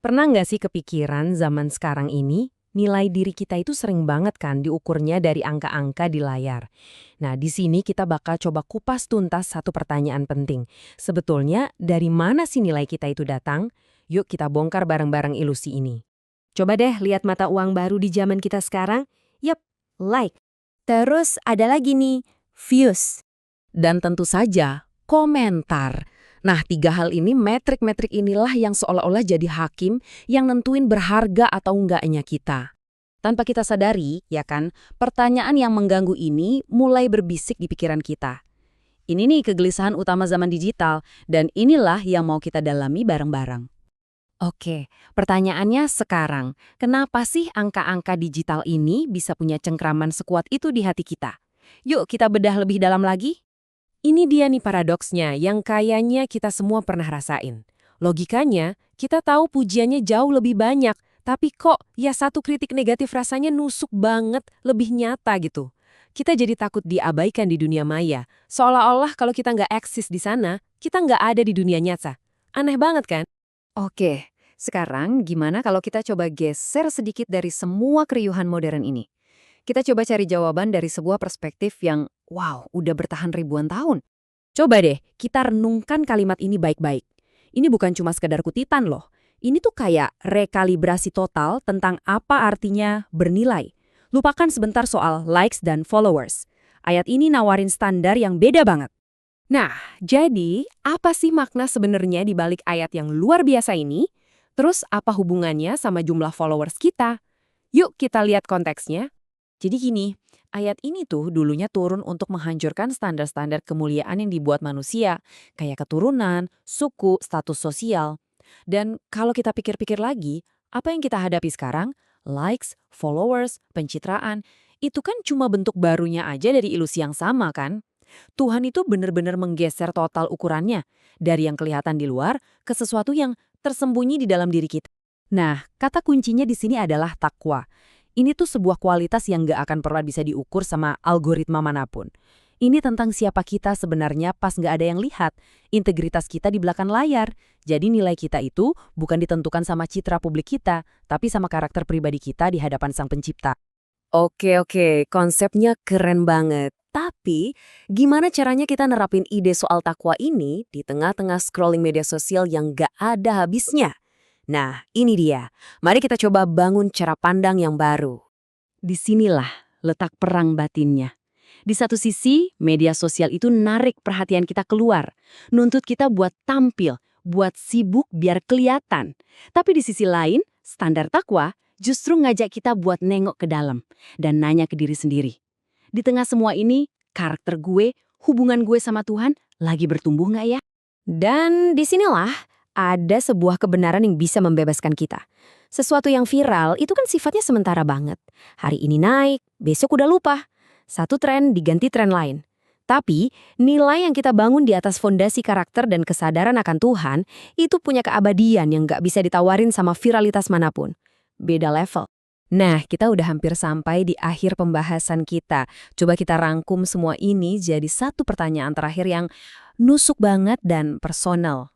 Pernah nggak sih kepikiran zaman sekarang ini, nilai diri kita itu sering banget kan diukurnya dari angka-angka di layar. Nah, di sini kita bakal coba kupas tuntas satu pertanyaan penting. Sebetulnya, dari mana sih nilai kita itu datang? Yuk kita bongkar bareng-bareng ilusi ini. Coba deh lihat mata uang baru di zaman kita sekarang. Yap, like. Terus ada lagi nih, views. Dan tentu saja, komentar. Nah, tiga hal ini, metrik-metrik inilah yang seolah-olah jadi hakim yang nentuin berharga atau enggaknya kita. Tanpa kita sadari, ya kan, pertanyaan yang mengganggu ini mulai berbisik di pikiran kita. Ini nih kegelisahan utama zaman digital, dan inilah yang mau kita dalami bareng-bareng. Oke, pertanyaannya sekarang, kenapa sih angka-angka digital ini bisa punya cengkraman sekuat itu di hati kita? Yuk kita bedah lebih dalam lagi. Ini dia nih paradoksnya yang kayaknya kita semua pernah rasain. Logikanya, kita tahu pujiannya jauh lebih banyak, tapi kok ya satu kritik negatif rasanya nusuk banget, lebih nyata gitu. Kita jadi takut diabaikan di dunia maya, seolah-olah kalau kita nggak eksis di sana, kita nggak ada di dunia nyata. Aneh banget kan? Oke, sekarang gimana kalau kita coba geser sedikit dari semua keriuhan modern ini? Kita coba cari jawaban dari sebuah perspektif yang, wow, udah bertahan ribuan tahun. Coba deh, kita renungkan kalimat ini baik-baik. Ini bukan cuma sekedar kutipan loh. Ini tuh kayak rekalibrasi total tentang apa artinya bernilai. Lupakan sebentar soal likes dan followers. Ayat ini nawarin standar yang beda banget. Nah, jadi apa sih makna sebenarnya di balik ayat yang luar biasa ini? Terus apa hubungannya sama jumlah followers kita? Yuk kita lihat konteksnya. Jadi gini, ayat ini tuh dulunya turun untuk menghancurkan standar-standar kemuliaan yang dibuat manusia, kayak keturunan, suku, status sosial. Dan kalau kita pikir-pikir lagi, apa yang kita hadapi sekarang? Likes, followers, pencitraan, itu kan cuma bentuk barunya aja dari ilusi yang sama kan? Tuhan itu benar-benar menggeser total ukurannya, dari yang kelihatan di luar ke sesuatu yang tersembunyi di dalam diri kita. Nah, kata kuncinya di sini adalah takwa. Ini tuh sebuah kualitas yang gak akan pernah bisa diukur sama algoritma manapun. Ini tentang siapa kita sebenarnya pas gak ada yang lihat, integritas kita di belakang layar. Jadi nilai kita itu bukan ditentukan sama citra publik kita, tapi sama karakter pribadi kita di hadapan Sang Pencipta. Oke, konsepnya keren banget. Tapi, gimana caranya kita nerapin ide soal takwa ini di tengah-tengah scrolling media sosial yang gak ada habisnya? Nah, ini dia. Mari kita coba bangun cara pandang yang baru. Disinilah letak perang batinnya. Di satu sisi, media sosial itu narik perhatian kita keluar, nuntut kita buat tampil, buat sibuk biar kelihatan. Tapi di sisi lain, standar takwa justru ngajak kita buat nengok ke dalam dan nanya ke diri sendiri. Di tengah semua ini, karakter gue, hubungan gue sama Tuhan lagi bertumbuh nggak ya? Dan disinilah ada sebuah kebenaran yang bisa membebaskan kita. Sesuatu yang viral itu kan sifatnya sementara banget. Hari ini naik, besok udah lupa. Satu tren diganti tren lain. Tapi, nilai yang kita bangun di atas fondasi karakter dan kesadaran akan Tuhan, itu punya keabadian yang nggak bisa ditawarin sama viralitas manapun. Beda level. Nah, kita udah hampir sampai di akhir pembahasan kita. Coba kita rangkum semua ini jadi satu pertanyaan terakhir yang nusuk banget dan personal.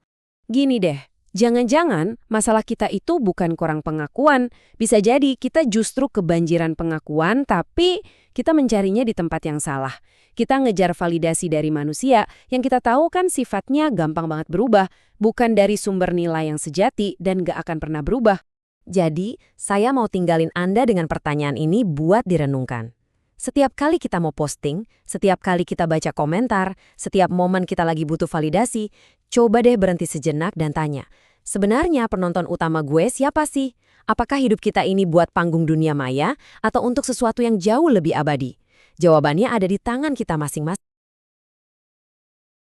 Gini deh, jangan-jangan masalah kita itu bukan kurang pengakuan. Bisa jadi kita justru kebanjiran pengakuan, tapi kita mencarinya di tempat yang salah. Kita ngejar validasi dari manusia yang kita tahu kan sifatnya gampang banget berubah, bukan dari sumber nilai yang sejati dan gak akan pernah berubah. Jadi, saya mau tinggalin Anda dengan pertanyaan ini buat direnungkan. Setiap kali kita mau posting, setiap kali kita baca komentar, setiap momen kita lagi butuh validasi, coba deh berhenti sejenak dan tanya, sebenarnya penonton utama gue siapa sih? Apakah hidup kita ini buat panggung dunia maya atau untuk sesuatu yang jauh lebih abadi? Jawabannya ada di tangan kita masing-masing.